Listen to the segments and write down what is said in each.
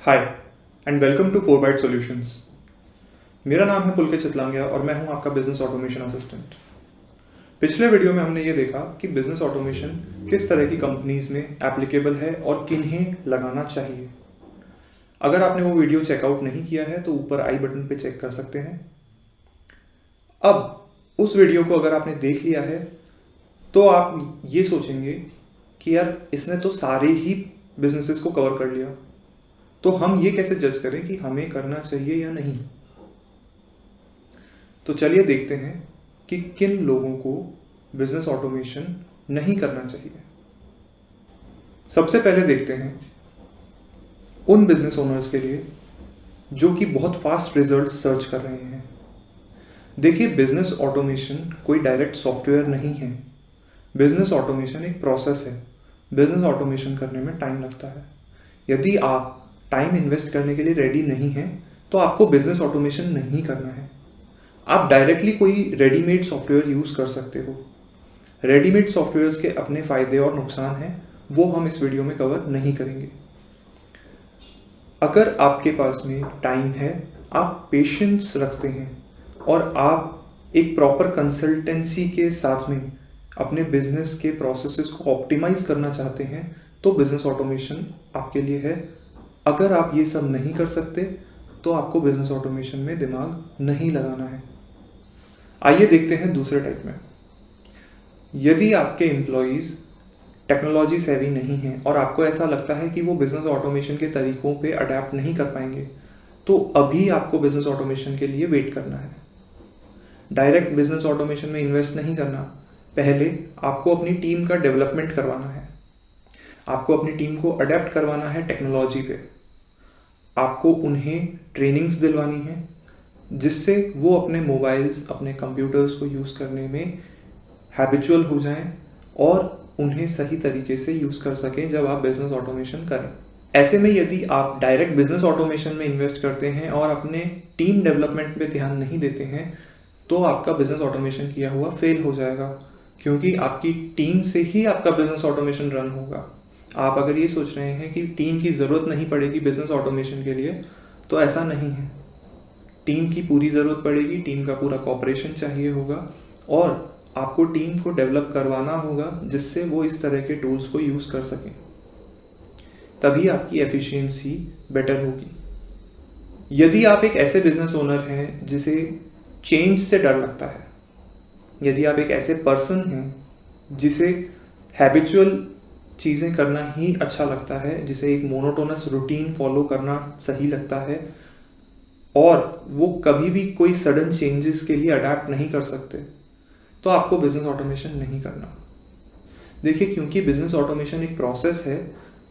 Hi and welcome to 4 Byte solutions. मेरा नाम है पुलकित चितलांगिया और मैं हूं आपका बिजनेस ऑटोमेशन असिस्टेंट। पिछले वीडियो में हमने ये देखा कि बिजनेस ऑटोमेशन किस तरह की कंपनीज में एप्लीकेबल है और किन्हें लगाना चाहिए। अगर आपने वो वीडियो चेकआउट नहीं किया है तो ऊपर आई बटन पे चेक कर सकते हैं। अब उस वीडियो को अगर आपने देख लिया है तो आप ये सोचेंगे कि यार इसने तो सारे ही बिजनेसेस को कवर कर लिया, तो हम ये कैसे जज करें कि हमें करना चाहिए या नहीं। तो चलिए देखते हैं कि किन लोगों को बिजनेस ऑटोमेशन नहीं करना चाहिए। सबसे पहले देखते हैं उन बिजनेस ओनर्स के लिए जो कि बहुत फास्ट रिजल्ट सर्च कर रहे हैं। देखिए, बिजनेस ऑटोमेशन कोई डायरेक्ट सॉफ्टवेयर नहीं है। बिजनेस ऑटोमेशन एक प्रोसेस है। बिजनेस ऑटोमेशन करने में टाइम लगता है। यदि आप टाइम इन्वेस्ट करने के लिए रेडी नहीं है तो आपको बिजनेस ऑटोमेशन नहीं करना है। आप डायरेक्टली कोई रेडीमेड सॉफ्टवेयर यूज कर सकते हो। रेडीमेड सॉफ्टवेयर्स के अपने फायदे और नुकसान हैं, वो हम इस वीडियो में कवर नहीं करेंगे। अगर आपके पास में टाइम है, आप पेशेंस रखते हैं और आप एक प्रॉपर कंसल्टेंसी के साथ में अपने बिजनेस के प्रोसेसेस को ऑप्टिमाइज करना चाहते हैं तो बिजनेस ऑटोमेशन आपके लिए है। अगर आप ये सब नहीं कर सकते तो आपको बिजनेस ऑटोमेशन में दिमाग नहीं लगाना है। आइए देखते हैं दूसरे टाइप में। यदि आपके एम्प्लॉयज़ टेक्नोलॉजी सेवी नहीं हैं और आपको ऐसा लगता है कि वो बिजनेस ऑटोमेशन के तरीकों पे अडेप्ट नहीं कर पाएंगे, तो अभी आपको बिजनेस ऑटोमेशन के लिए वेट करना है। डायरेक्ट बिजनेस ऑटोमेशन में इन्वेस्ट नहीं करना। पहले आपको अपनी टीम का डेवलपमेंट करवाना है। आपको अपनी टीम को अडेप्ट करवाना है टेक्नोलॉजी पे। आपको उन्हें ट्रेनिंग्स दिलवानी है जिससे वो अपने मोबाइल्स, अपने कंप्यूटर्स को यूज़ करने में हैबिचुअल हो जाएं और उन्हें सही तरीके से यूज़ कर सकें जब आप बिजनेस ऑटोमेशन करें। ऐसे में यदि आप डायरेक्ट बिजनेस ऑटोमेशन में इन्वेस्ट करते हैं और अपने टीम डेवलपमेंट पे ध्यान नहीं देते हैं तो आपका बिजनेस ऑटोमेशन किया हुआ फेल हो जाएगा, क्योंकि आपकी टीम से ही आपका बिजनेस ऑटोमेशन रन होगा। आप अगर ये सोच रहे हैं कि टीम की ज़रूरत नहीं पड़ेगी बिजनेस ऑटोमेशन के लिए, तो ऐसा नहीं है। टीम की पूरी ज़रूरत पड़ेगी, टीम का पूरा कॉपरेशन चाहिए होगा और आपको टीम को डेवलप करवाना होगा जिससे वो इस तरह के टूल्स को यूज़ कर सकें। तभी आपकी एफिशिएंसी बेटर होगी। यदि आप एक ऐसे बिजनेस ओनर हैं जिसे चेंज से डर लगता है, यदि आप एक ऐसे पर्सन हैं जिसे हैबिचुअल चीज़ें करना ही अच्छा लगता है, जिसे एक मोनोटोनस रूटीन फॉलो करना सही लगता है और वो कभी भी कोई सडन चेंजेस के लिए अडेप्ट नहीं कर सकते, तो आपको बिजनेस ऑटोमेशन नहीं करना। देखिए, क्योंकि बिजनेस ऑटोमेशन एक प्रोसेस है,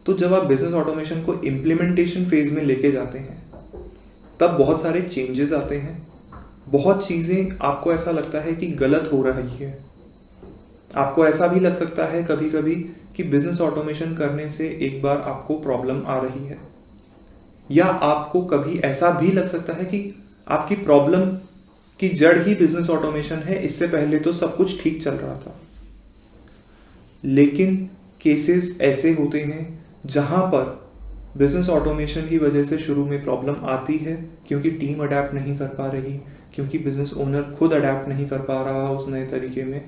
तो जब आप बिजनेस ऑटोमेशन को इम्प्लीमेंटेशन फेज में लेके जाते हैं तब बहुत सारे चेंजेस आते हैं। बहुत चीज़ें आपको ऐसा लगता है कि गलत हो रही है। आपको ऐसा भी लग सकता है कभी कभी कि बिजनेस ऑटोमेशन करने से एक बार आपको प्रॉब्लम आ रही है, या आपको कभी ऐसा भी लग सकता है कि आपकी प्रॉब्लम की जड़ ही बिजनेस ऑटोमेशन है, इससे पहले तो सब कुछ ठीक चल रहा था। लेकिन केसेस ऐसे होते हैं जहां पर बिजनेस ऑटोमेशन की वजह से शुरू में प्रॉब्लम आती है क्योंकि टीम अडेप्ट नहीं कर पा रही, क्योंकि बिजनेस ओनर खुद अडेप्ट नहीं कर पा रहा उस नए तरीके में।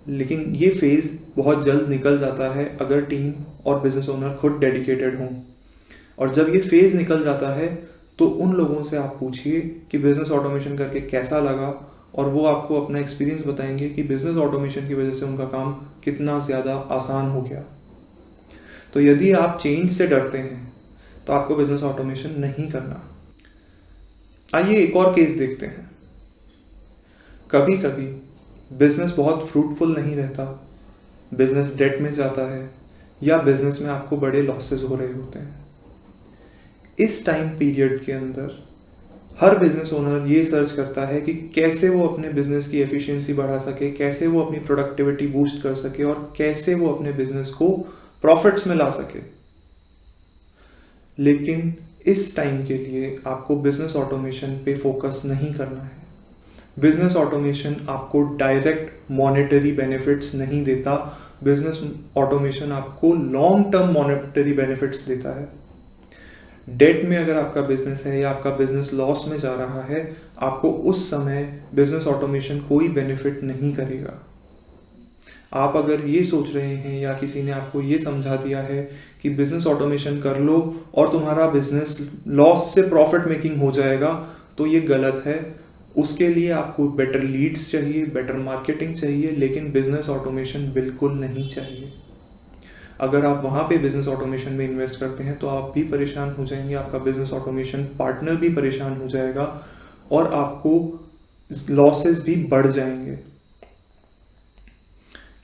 लेकिन ये फेज़ बहुत जल्द निकल जाता है अगर टीम और बिजनेस ओनर खुद डेडिकेटेड हों। और जब ये फेज़ निकल जाता है तो उन लोगों से आप पूछिए कि बिजनेस ऑटोमेशन करके कैसा लगा, और वो आपको अपना एक्सपीरियंस बताएंगे कि बिजनेस ऑटोमेशन की वजह से उनका काम कितना ज़्यादा आसान हो गया। तो यदि आप चेंज से डरते हैं तो आपको बिजनेस ऑटोमेशन नहीं करना। आइए एक और केस देखते हैं। कभी कभी बिजनेस बहुत फ्रूटफुल नहीं रहता, बिजनेस डेट में जाता है या बिजनेस में आपको बड़े लॉसेस हो रहे होते हैं। इस टाइम पीरियड के अंदर हर बिजनेस ओनर ये सर्च करता है कि कैसे वो अपने बिजनेस की एफिशिएंसी बढ़ा सके, कैसे वो अपनी प्रोडक्टिविटी बूस्ट कर सके और कैसे वो अपने बिजनेस को प्रॉफिट्स में ला सके। लेकिन इस टाइम के लिए आपको बिजनेस ऑटोमेशन पे फोकस नहीं करना है। बिजनेस ऑटोमेशन आपको डायरेक्ट मॉनेटरी बेनिफिट्स नहीं देता। बिजनेस ऑटोमेशन आपको लॉन्ग टर्म मॉनेटरी बेनिफिट्स देता है। डेट में अगर आपका बिजनेस है या आपका बिजनेस लॉस में जा रहा है, आपको उस समय बिजनेस ऑटोमेशन कोई बेनिफिट नहीं करेगा। आप अगर ये सोच रहे हैं या किसी ने आपको ये समझा दिया है कि बिजनेस ऑटोमेशन कर लो और तुम्हारा बिजनेस लॉस से प्रॉफिट मेकिंग हो जाएगा, तो ये गलत है। उसके लिए आपको बेटर लीड्स चाहिए, बेटर मार्केटिंग चाहिए, लेकिन बिजनेस ऑटोमेशन बिल्कुल नहीं चाहिए। अगर आप वहाँ पे बिजनेस ऑटोमेशन में इन्वेस्ट करते हैं तो आप भी परेशान हो जाएंगे, आपका बिजनेस ऑटोमेशन पार्टनर भी परेशान हो जाएगा और आपको लॉसेस भी बढ़ जाएंगे,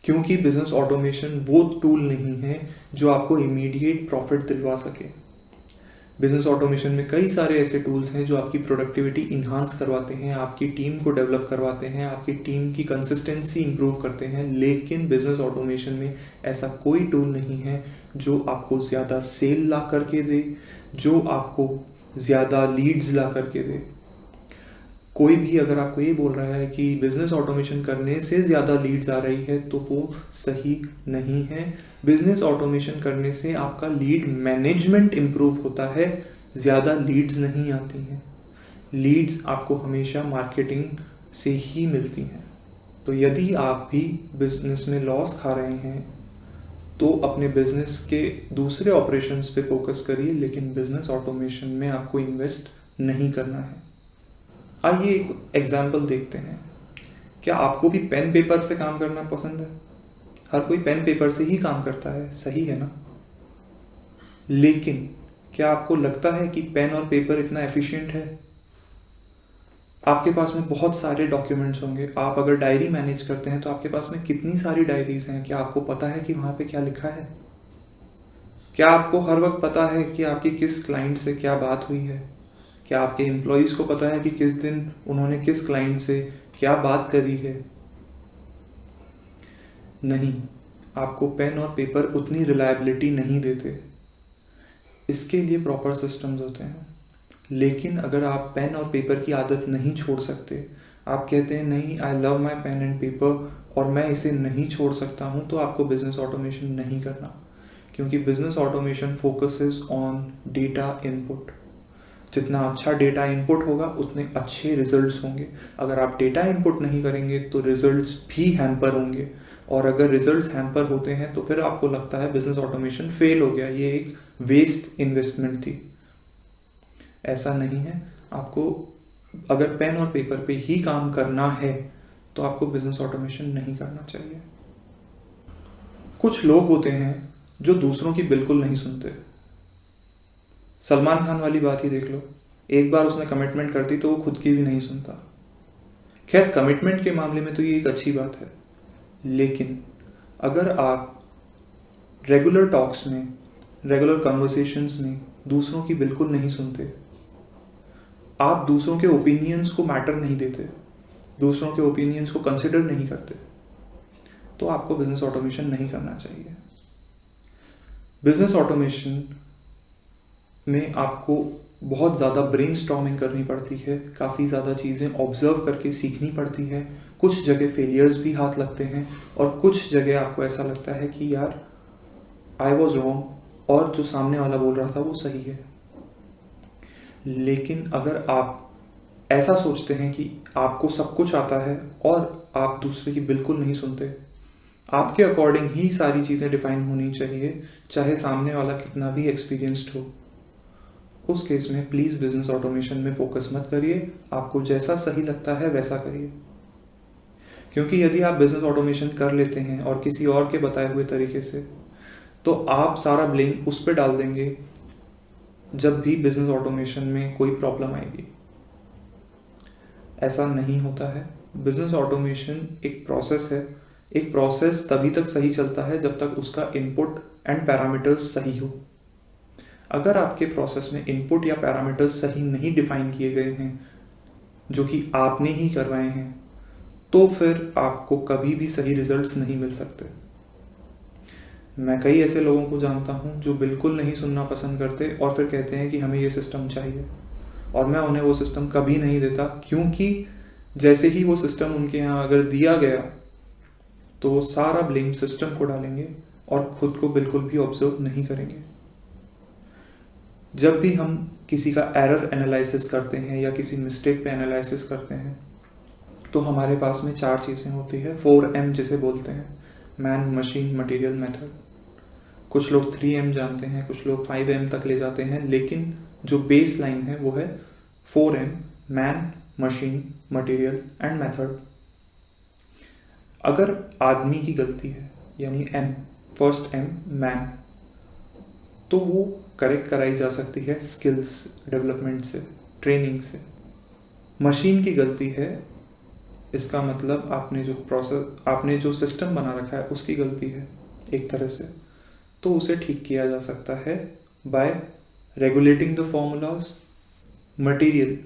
क्योंकि बिजनेस ऑटोमेशन वो टूल नहीं है जो आपको इमीडिएट प्रॉफिट दिलवा सके। बिजनेस ऑटोमेशन में कई सारे ऐसे टूल्स हैं जो आपकी प्रोडक्टिविटी इन्हांस करवाते हैं, आपकी टीम को डेवलप करवाते हैं, आपकी टीम की कंसिस्टेंसी इंप्रूव करते हैं, लेकिन बिजनेस ऑटोमेशन में ऐसा कोई टूल नहीं है जो आपको ज़्यादा सेल ला करके दे, जो आपको ज़्यादा लीड्स ला करके दे। कोई भी अगर आपको ये बोल रहा है कि बिजनेस ऑटोमेशन करने से ज़्यादा लीड्स आ रही है, तो वो सही नहीं है। बिजनेस ऑटोमेशन करने से आपका लीड मैनेजमेंट इम्प्रूव होता है, ज़्यादा लीड्स नहीं आती हैं। लीड्स आपको हमेशा मार्केटिंग से ही मिलती हैं। तो यदि आप भी बिजनेस में लॉस खा रहे हैं तो अपने बिजनेस के दूसरे ऑपरेशंस पे फोकस करिए, लेकिन बिजनेस ऑटोमेशन में आपको इन्वेस्ट नहीं करना है। आइए एक एग्जाम्पल देखते हैं। क्या आपको भी पेन पेपर से काम करना पसंद है? हर कोई पेन पेपर से ही काम करता है, सही है ना? लेकिन क्या आपको लगता है कि पेन और पेपर इतना एफिशिएंट है? आपके पास में बहुत सारे डॉक्यूमेंट्स होंगे। आप अगर डायरी मैनेज करते हैं तो आपके पास में कितनी सारी डायरीज हैं। क्या आपको पता है कि वहाँ पे क्या लिखा है? क्या आपको हर वक्त पता है कि आपकी किस क्लाइंट से क्या बात हुई है? क्या आपके एम्प्लॉयज़ को पता है कि किस दिन उन्होंने किस क्लाइंट से क्या बात करी है? नहीं, आपको पेन और पेपर उतनी रिलायबिलिटी नहीं देते। इसके लिए प्रॉपर सिस्टम्स होते हैं। लेकिन अगर आप पेन और पेपर की आदत नहीं छोड़ सकते, आप कहते हैं नहीं, I love my pen and paper और मैं इसे नहीं छोड़ सकता हूँ, तो आपको बिजनेस ऑटोमेशन नहीं करना। क्योंकि business automation focuses on data input. जितना अच्छा डेटा इनपुट होगा उतने अच्छे रिजल्ट्स होंगे। अगर आप डेटा इनपुट नहीं करेंगे तो रिजल्ट्स भी हैम्पर होंगे, और अगर रिजल्ट्स हैम्पर होते हैं तो फिर आपको लगता है बिजनेस ऑटोमेशन फेल हो गया, ये एक वेस्ट इन्वेस्टमेंट थी। ऐसा नहीं है। आपको अगर पेन और पेपर पे ही काम करना है तो आपको बिजनेस ऑटोमेशन नहीं करना चाहिए। कुछ लोग होते हैं जो दूसरों की बिल्कुल नहीं सुनते। सलमान खान वाली बात ही देख लो, एक बार उसने कमिटमेंट कर दी तो वो खुद की भी नहीं सुनता। खैर, कमिटमेंट के मामले में तो ये एक अच्छी बात है, लेकिन अगर आप रेगुलर टॉक्स में, रेगुलर कन्वर्सेशंस में दूसरों की बिल्कुल नहीं सुनते, आप दूसरों के ओपिनियंस को मैटर नहीं देते, दूसरों के ओपिनियंस को कंसिडर नहीं करते, तो आपको बिजनेस ऑटोमेशन नहीं करना चाहिए। बिजनेस ऑटोमेशन में आपको बहुत ज़्यादा ब्रेनस्टॉर्मिंग करनी पड़ती है, काफ़ी ज़्यादा चीज़ें ऑब्जर्व करके सीखनी पड़ती है। कुछ जगह फेलियर्स भी हाथ लगते हैं और कुछ जगह आपको ऐसा लगता है कि यार आई वॉज रॉन्ग और जो सामने वाला बोल रहा था वो सही है। लेकिन अगर आप ऐसा सोचते हैं कि आपको सब कुछ आता है और आप दूसरे की बिल्कुल नहीं सुनते, आपके अकॉर्डिंग ही सारी चीज़ें डिफाइन होनी चाहिए, चाहे सामने वाला कितना भी एक्सपीरियंस्ड हो, उस केस में प्लीज़ बिजनेस ऑटोमेशन में फोकस मत करिए। आपको जैसा सही लगता है वैसा करिए। क्योंकि यदि आप बिजनेस ऑटोमेशन कर लेते हैं और किसी और के बताए हुए तरीके से, तो आप सारा ब्लेम उस पर डाल देंगे जब भी बिजनेस ऑटोमेशन में कोई प्रॉब्लम आएगी। ऐसा नहीं होता है। बिजनेस ऑटोमेशन एक प्रोसेस है। एक प्रोसेस तभी तक सही चलता है जब तक उसका इनपुट एंड पैरामीटर्स सही हो। अगर आपके प्रोसेस में इनपुट या पैरामीटर्स सही नहीं डिफाइन किए गए हैं, जो कि आपने ही करवाए हैं, तो फिर आपको कभी भी सही रिजल्ट्स नहीं मिल सकते। मैं कई ऐसे लोगों को जानता हूं जो बिल्कुल नहीं सुनना पसंद करते और फिर कहते हैं कि हमें ये सिस्टम चाहिए, और मैं उन्हें वो सिस्टम कभी नहीं देता, क्योंकि जैसे ही वो सिस्टम उनके यहाँ अगर दिया गया तो वो सारा ब्लेम सिस्टम को डालेंगे और खुद को बिल्कुल भी ऑब्जर्व नहीं करेंगे। जब भी हम किसी का एरर एनालिसिस करते हैं या किसी मिस्टेक पे एनालिसिस करते हैं तो हमारे पास में 4 चीज़ें होती है, 4M जिसे बोलते हैं, मैन, मशीन, मटेरियल, मेथड। कुछ लोग 3M जानते हैं, कुछ लोग 5M तक ले जाते हैं, लेकिन जो बेस लाइन है वो है 4M, man, machine, material and method. अगर आदमी की गलती है यानी M, फर्स्ट M, मैन, तो वो करेक्ट कराई जा सकती है स्किल्स डेवलपमेंट से, ट्रेनिंग से। मशीन की गलती है, इसका मतलब आपने जो सिस्टम बना रखा है उसकी गलती है एक तरह से, तो उसे ठीक किया जा सकता है bye regulating the formulas. Material,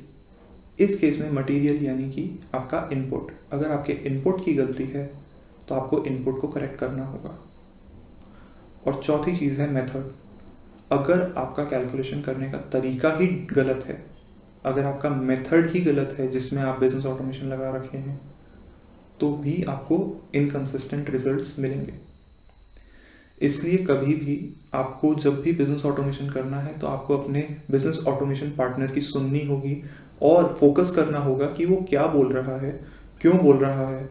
इस केस में मटेरियल यानी कि आपका इनपुट, अगर आपके इनपुट की गलती है तो आपको इनपुट को करेक्ट करना होगा। और चौथी चीज़ है मेथड, अगर आपका कैलकुलेशन करने का तरीका ही गलत है, अगर आपका मेथड ही गलत है जिसमें आप बिजनेस ऑटोमेशन लगा रखे हैं, तो भी आपको इनकंसिस्टेंट रिजल्ट्स मिलेंगे। इसलिए कभी भी आपको जब भी बिजनेस ऑटोमेशन करना है तो आपको अपने बिजनेस ऑटोमेशन पार्टनर की सुननी होगी और फोकस करना होगा कि वो क्या बोल रहा है, क्यों बोल रहा है,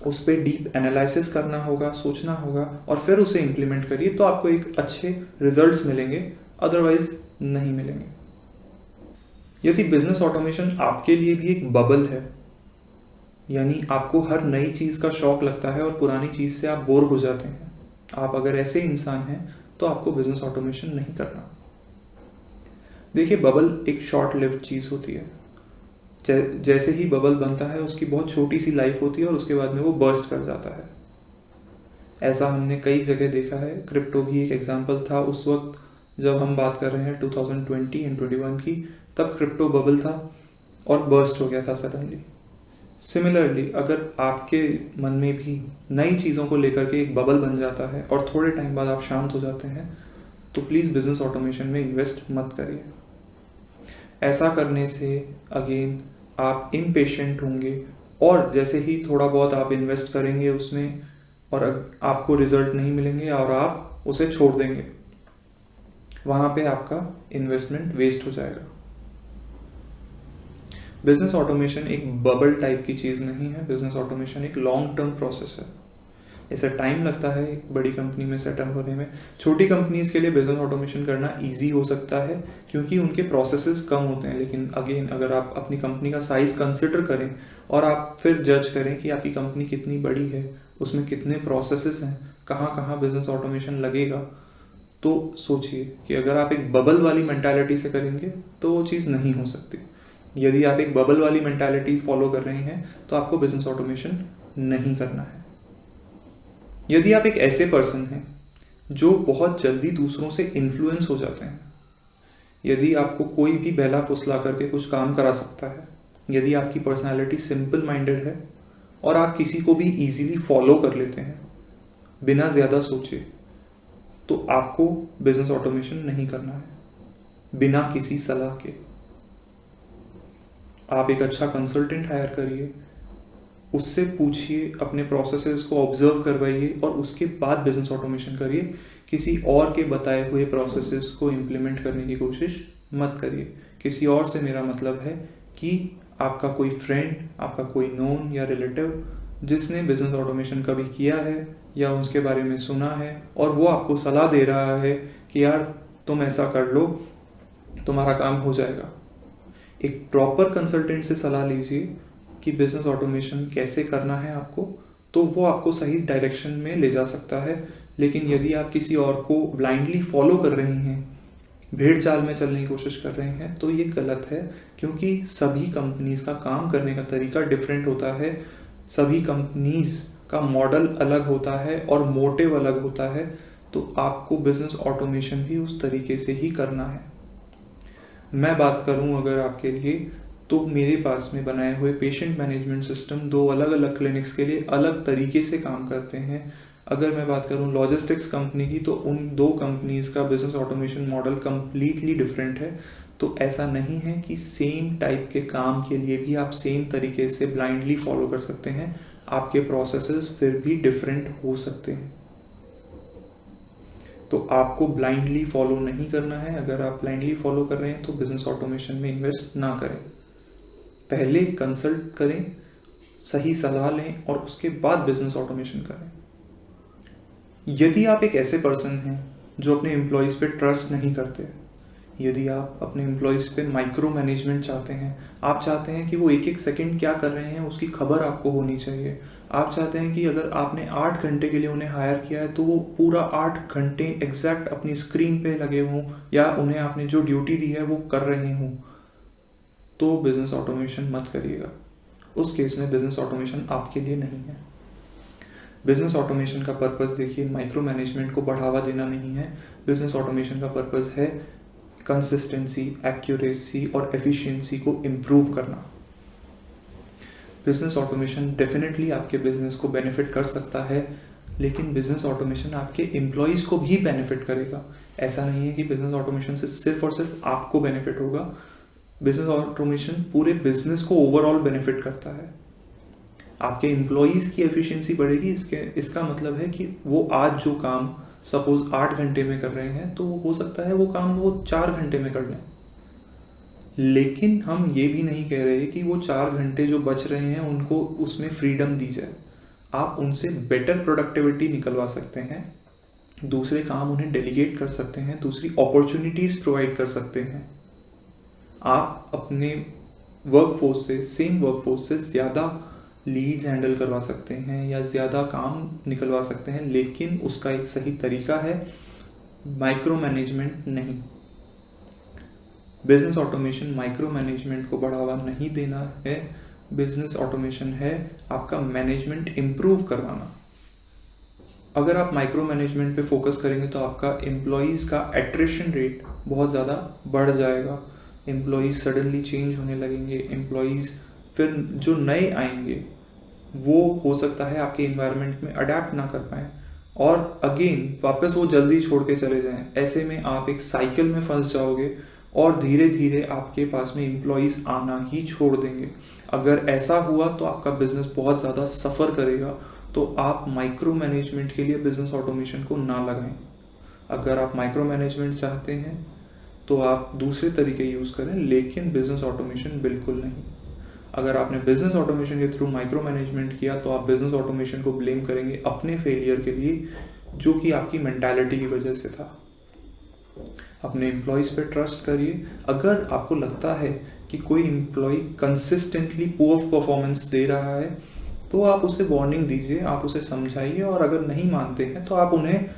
उस पर डीप एनालिसिस करना होगा, सोचना होगा और फिर उसे इम्प्लीमेंट करिए, तो आपको एक अच्छे रिजल्ट्स मिलेंगे, अदरवाइज नहीं मिलेंगे। यदि बिजनेस ऑटोमेशन आपके लिए भी एक बबल है, यानी आपको हर नई चीज़ का शौक लगता है और पुरानी चीज़ से आप बोर हो जाते हैं, आप अगर ऐसे इंसान हैं तो आपको बिजनेस ऑटोमेशन नहीं करना। देखिए, बबल एक शॉर्ट लिव्ड चीज़ होती है। जैसे ही बबल बनता है उसकी बहुत छोटी सी लाइफ होती है और उसके बाद में वो बर्स्ट कर जाता है। ऐसा हमने कई जगह देखा है, क्रिप्टो भी एक एग्जांपल था। उस वक्त जब हम बात कर रहे हैं 2020 एंड 21 की, तब क्रिप्टो बबल था और बर्स्ट हो गया था सडनली। सिमिलरली, अगर आपके मन में भी नई चीज़ों को लेकर के एक बबल बन जाता है और थोड़े टाइम बाद आप शांत हो जाते हैं, तो प्लीज़ बिजनेस ऑटोमेशन में इन्वेस्ट मत करिए। ऐसा करने से अगेन आप इम्पेशेंट होंगे और जैसे ही थोड़ा बहुत आप इन्वेस्ट करेंगे उसमें और आपको रिजल्ट नहीं मिलेंगे और आप उसे छोड़ देंगे, वहाँ पे आपका इन्वेस्टमेंट वेस्ट हो जाएगा। बिजनेस ऑटोमेशन एक बबल टाइप की चीज़ नहीं है। बिजनेस ऑटोमेशन एक लॉन्ग टर्म प्रोसेस है। इसे टाइम लगता है एक बड़ी कंपनी में सेटअप होने में। छोटी कंपनीज के लिए बिजनेस ऑटोमेशन करना इजी हो सकता है क्योंकि उनके प्रोसेसेस कम होते हैं, लेकिन अगेन अगर आप अपनी कंपनी का साइज कंसिडर करें और आप फिर जज करें कि आपकी कंपनी कितनी बड़ी है, उसमें कितने प्रोसेसेस हैं, कहाँ कहाँ बिजनेस ऑटोमेशन लगेगा, तो सोचिए कि अगर आप एक बबल वाली मेंटालिटी से करेंगे तो वो चीज़ नहीं हो सकती। यदि आप एक बबल वाली मेंटालिटी फॉलो कर रहे हैं तो आपको बिजनेस ऑटोमेशन नहीं करना है। यदि आप एक ऐसे पर्सन हैं जो बहुत जल्दी दूसरों से इन्फ्लुएंस हो जाते हैं, यदि आपको कोई भी बहला फुसला करके कुछ काम करा सकता है, यदि आपकी पर्सनालिटी सिंपल माइंडेड है और आप किसी को भी इजीली फॉलो कर लेते हैं बिना ज़्यादा सोचे, तो आपको बिजनेस ऑटोमेशन नहीं करना है बिना किसी सलाह के। आप एक अच्छा कंसल्टेंट हायर करिए, उससे पूछिए, अपने प्रोसेसेस को ऑब्जर्व करवाइए और उसके बाद बिजनेस ऑटोमेशन करिए। किसी और के बताए हुए प्रोसेसेस को इम्प्लीमेंट करने की कोशिश मत करिए। किसी और से मेरा मतलब है कि आपका कोई फ्रेंड, आपका कोई नोन या रिलेटिव जिसने बिजनेस ऑटोमेशन कभी किया है या उसके बारे में सुना है और वो आपको सलाह दे रहा है कि यार तुम ऐसा कर लो, तुम्हारा काम हो जाएगा। एक प्रॉपर कंसल्टेंट से सलाह लीजिए कि बिजनेस ऑटोमेशन कैसे करना है आपको, तो वो आपको सही डायरेक्शन में ले जा सकता है। लेकिन यदि आप किसी और को ब्लाइंडली फॉलो कर रहे हैं, भेड़ चाल में चलने की कोशिश कर रहे हैं, तो ये गलत है, क्योंकि सभी कंपनीज का काम करने का तरीका डिफरेंट होता है। सभी कंपनीज का मॉडल अलग होता है और मोटिव अलग होता है, तो आपको बिजनेस ऑटोमेशन भी उस तरीके से ही करना है। मैं बात करूं अगर आपके लिए, तो मेरे पास में बनाए हुए पेशेंट मैनेजमेंट सिस्टम 2 अलग अलग क्लिनिक्स के लिए अलग तरीके से काम करते हैं। अगर मैं बात करूं लॉजिस्टिक्स कंपनी की, तो उन 2 कंपनीज का business automation model completely different है। तो ऐसा नहीं है कि सेम टाइप के काम के लिए भी आप सेम तरीके से ब्लाइंडली फॉलो कर सकते हैं। आपके प्रोसेसेस फिर भी डिफरेंट हो सकते हैं। तो आपको ब्लाइंडली फॉलो नहीं करना है। अगर आप ब्लाइंडली फॉलो कर रहे हैं तो बिजनेस ऑटोमेशन में इन्वेस्ट ना करें। पहले कंसल्ट करें, सही सलाह लें और उसके बाद बिजनेस ऑटोमेशन करें। यदि आप एक ऐसे पर्सन हैं जो अपने एम्प्लॉयज़ पे ट्रस्ट नहीं करते, यदि आप अपने एम्प्लॉयज़ पे माइक्रो मैनेजमेंट चाहते हैं, आप चाहते हैं कि वो एक एक सेकंड क्या कर रहे हैं उसकी खबर आपको होनी चाहिए, आप चाहते हैं कि अगर आपने 8 घंटे के लिए उन्हें हायर किया है तो वो पूरा 8 घंटे एग्जैक्ट अपनी स्क्रीन पे लगे हों या उन्हें आपने जो ड्यूटी दी है वो कर रहे हों, तो बिजनेस ऑटोमेशन मत करिएगा। उस केस में बिजनेस ऑटोमेशन आपके लिए नहीं है। बिजनेस ऑटोमेशन का पर्पस देखिए माइक्रो मैनेजमेंट को बढ़ावा देना नहीं है। बिजनेस ऑटोमेशन का पर्पस है कंसिस्टेंसी, एक्यूरेसी और एफिशिएंसी को इम्प्रूव करना। बिजनेस ऑटोमेशन डेफिनेटली आपके बिजनेस को बेनिफिट कर सकता है, लेकिन बिजनेस ऑटोमेशन आपके एम्प्लॉयज़ को भी बेनिफिट करेगा। ऐसा नहीं है कि बिजनेस ऑटोमेशन से सिर्फ और सिर्फ आपको बेनिफिट होगा। बिजनेस ऑटोमेशन पूरे बिजनेस को ओवरऑल बेनिफिट करता है। आपके एम्प्लॉयज़ की एफिशिएंसी बढ़ेगी, इसका मतलब है कि वो आज जो काम सपोज 8 घंटे में कर रहे हैं तो हो सकता है वो काम वो 4 घंटे में कर लें। लेकिन हम ये भी नहीं कह रहे कि वो 4 घंटे जो बच रहे हैं उनको उसमें फ्रीडम दी जाए। आप उनसे बेटर प्रोडक्टिविटी निकलवा सकते हैं, दूसरे काम उन्हें डेलीगेट कर सकते हैं, दूसरी अपॉर्चुनिटीज़ प्रोवाइड कर सकते हैं। आप अपने वर्कफोर्स से, सेम वर्कफोर्स से ज़्यादा लीड्स हैंडल करवा सकते हैं या ज़्यादा काम निकलवा सकते हैं, लेकिन उसका एक सही तरीका है, माइक्रो मैनेजमेंट नहीं। बिजनेस ऑटोमेशन माइक्रो मैनेजमेंट को बढ़ावा नहीं देना है। बिजनेस ऑटोमेशन है आपका मैनेजमेंट इम्प्रूव करवाना। अगर आप माइक्रो मैनेजमेंट पे फोकस करेंगे तो आपका एम्प्लॉयज़ का एट्रिशन रेट बहुत ज़्यादा बढ़ जाएगा। एम्प्लॉयज़ सडनली चेंज होने लगेंगे। एम्प्लॉयज़ फिर जो नए आएंगे वो हो सकता है आपके इन्वायरमेंट में अडेप्ट ना कर पाएँ और अगेन वापस वो जल्दी छोड़ के चले जाएं। ऐसे में आप एक साइकिल में फंस जाओगे और धीरे धीरे आपके पास में एम्प्लॉयज़ आना ही छोड़ देंगे। अगर ऐसा हुआ तो आपका बिजनेस बहुत ज़्यादा सफ़र करेगा। तो आप माइक्रो मैनेजमेंट के लिए बिजनेस ऑटोमेशन को ना लगाएं। अगर आप माइक्रो मैनेजमेंट चाहते हैं तो आप दूसरे तरीके यूज़ करें, लेकिन बिजनेस ऑटोमेशन बिल्कुल नहीं। अगर आपने बिजनेस ऑटोमेशन के थ्रू माइक्रो मैनेजमेंट किया तो आप बिजनेस ऑटोमेशन को ब्लेम करेंगे अपने फेलियर के लिए, जो कि आपकी मेंटालिटी की वजह से था। अपने एम्प्लॉयज़ पे ट्रस्ट करिए। अगर आपको लगता है कि कोई एम्प्लॉय कंसिस्टेंटली पुअर परफॉर्मेंस दे रहा है तो आप उसे वार्निंग दीजिए, आप उसे समझाइए, और अगर नहीं मानते हैं तो आप उन्हें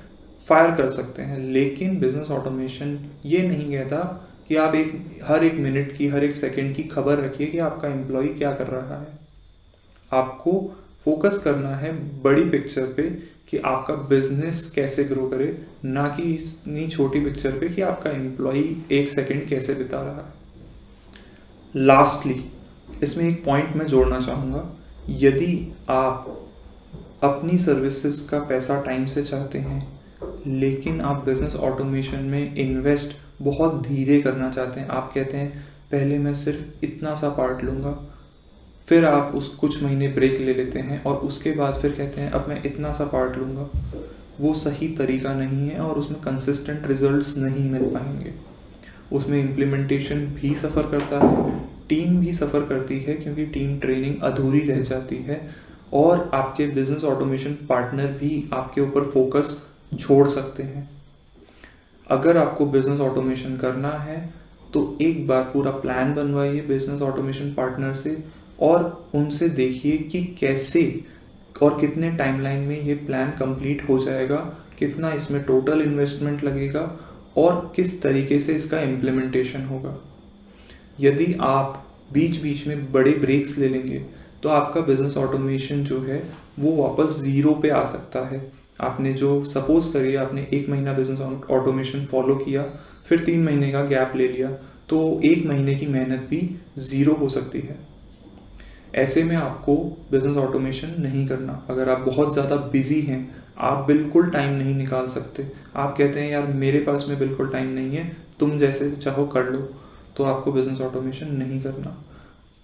फायर कर सकते हैं। लेकिन बिजनेस ऑटोमेशन ये नहीं कहता कि आप हर एक मिनट की, हर एक सेकंड की खबर रखिए कि आपका एम्प्लॉय क्या कर रहा है। आपको फोकस करना है बड़ी पिक्चर पे कि आपका बिजनेस कैसे ग्रो करे, ना कि इतनी छोटी पिक्चर पे कि आपका एम्प्लॉय एक सेकंड कैसे बिता रहा है। लास्टली इसमें एक पॉइंट मैं जोड़ना चाहूँगा। यदि आप अपनी सर्विसेज का पैसा टाइम से चाहते हैं, लेकिन आप बिजनेस ऑटोमेशन में इन्वेस्ट बहुत धीरे करना चाहते हैं, आप कहते हैं पहले मैं सिर्फ इतना सा पार्ट लूँगा, फिर आप उस कुछ महीने ब्रेक ले लेते हैं और उसके बाद फिर कहते हैं अब मैं इतना सा पार्ट लूँगा, वो सही तरीका नहीं है और उसमें कंसिस्टेंट रिजल्ट्स नहीं मिल पाएंगे। उसमें इम्प्लीमेंटेशन भी सफ़र करता है, टीम भी सफ़र करती है क्योंकि टीम ट्रेनिंग अधूरी रह जाती है, और आपके बिजनेस ऑटोमेशन पार्टनर भी आपके ऊपर फोकस छोड़ सकते हैं। अगर आपको बिजनेस ऑटोमेशन करना है तो एक बार पूरा प्लान बनवाइए बिजनेस ऑटोमेशन पार्टनर से और उनसे देखिए कि कैसे और कितने टाइमलाइन में ये प्लान कंप्लीट हो जाएगा, कितना इसमें टोटल इन्वेस्टमेंट लगेगा और किस तरीके से इसका इम्प्लीमेंटेशन होगा। यदि आप बीच बीच में बड़े ब्रेक्स ले लेंगे तो आपका बिजनेस ऑटोमेशन जो है वो वापस ज़ीरो पे आ सकता है। आपने जो सपोज करिए आपने 1 महीना बिजनेस ऑटोमेशन फॉलो किया, फिर 3 महीने का गैप ले लिया, तो 1 महीने की मेहनत भी ज़ीरो हो सकती है। ऐसे में आपको बिजनेस ऑटोमेशन नहीं करना। अगर आप बहुत ज़्यादा बिजी हैं, आप बिल्कुल टाइम नहीं निकाल सकते, आप कहते हैं यार मेरे पास में बिल्कुल टाइम नहीं है, तुम जैसे चाहो कर लो, तो आपको बिजनेस ऑटोमेशन नहीं करना।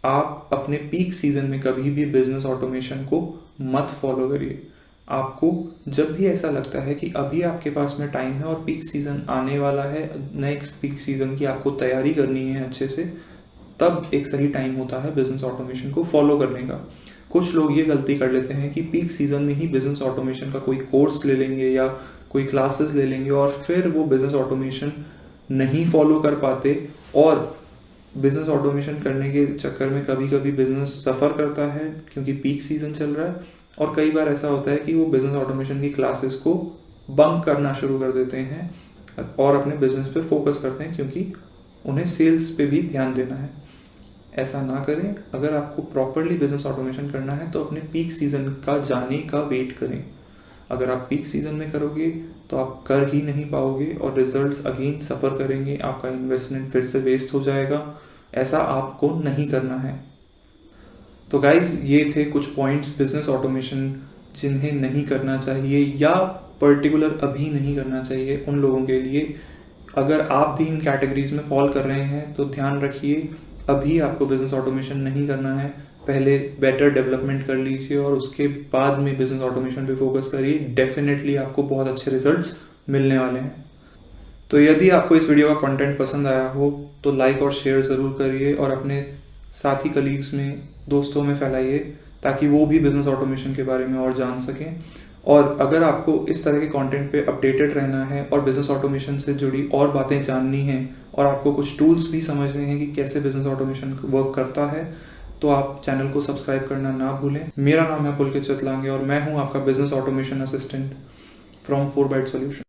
आप अपने पीक सीजन में कभी भी बिजनेस ऑटोमेशन को मत फॉलो करिए। आपको जब भी ऐसा लगता है कि अभी आपके पास में टाइम है और पीक सीज़न आने वाला है, नेक्स्ट पीक सीज़न की आपको तैयारी करनी है अच्छे से, तब एक सही टाइम होता है बिजनेस ऑटोमेशन को फॉलो करने का। कुछ लोग ये गलती कर लेते हैं कि पीक सीज़न में ही बिजनेस ऑटोमेशन का कोई कोर्स ले लेंगे या कोई क्लासेस ले लेंगे और फिर वो बिजनेस ऑटोमेशन नहीं फॉलो कर पाते, और बिजनेस ऑटोमेशन करने के चक्कर में कभी कभी बिजनेस सफ़र करता है क्योंकि पीक सीज़न चल रहा है। और कई बार ऐसा होता है कि वो बिजनेस ऑटोमेशन की क्लासेस को बंक करना शुरू कर देते हैं और अपने बिजनेस पे फोकस करते हैं क्योंकि उन्हें सेल्स पे भी ध्यान देना है। ऐसा ना करें। अगर आपको प्रॉपरली बिजनेस ऑटोमेशन करना है तो अपने पीक सीज़न का जाने का वेट करें। अगर आप पीक सीज़न में करोगे तो आप कर ही नहीं पाओगे और रिजल्ट्स अगेन सफ़र करेंगे, आपका इन्वेस्टमेंट फिर से वेस्ट हो जाएगा। ऐसा आपको नहीं करना है। तो गाइज, ये थे कुछ पॉइंट्स बिजनेस ऑटोमेशन जिन्हें नहीं करना चाहिए या पर्टिकुलर अभी नहीं करना चाहिए उन लोगों के लिए। अगर आप भी इन कैटेगरीज में फॉल कर रहे हैं तो ध्यान रखिए, अभी आपको बिजनेस ऑटोमेशन नहीं करना है। पहले बेटर डेवलपमेंट कर लीजिए और उसके बाद में बिजनेस ऑटोमेशन पे फोकस करिए। डेफिनेटली आपको बहुत अच्छे रिजल्ट्स मिलने वाले हैं। तो यदि आपको इस वीडियो का कंटेंट पसंद आया हो तो लाइक और शेयर ज़रूर करिए और अपने साथी कलीग्स में, दोस्तों में फैलाइए ताकि वो भी बिजनेस ऑटोमेशन के बारे में और जान सकें। और अगर आपको इस तरह के कंटेंट पे अपडेटेड रहना है और बिजनेस ऑटोमेशन से जुड़ी और बातें जाननी हैं और आपको कुछ टूल्स भी समझने हैं कि कैसे बिजनेस ऑटोमेशन वर्क करता है, तो आप चैनल को सब्सक्राइब करना ना भूलें। मेरा नाम है पुलकित चितलांगे और मैं हूँ आपका business automation assistant from 4byte solution.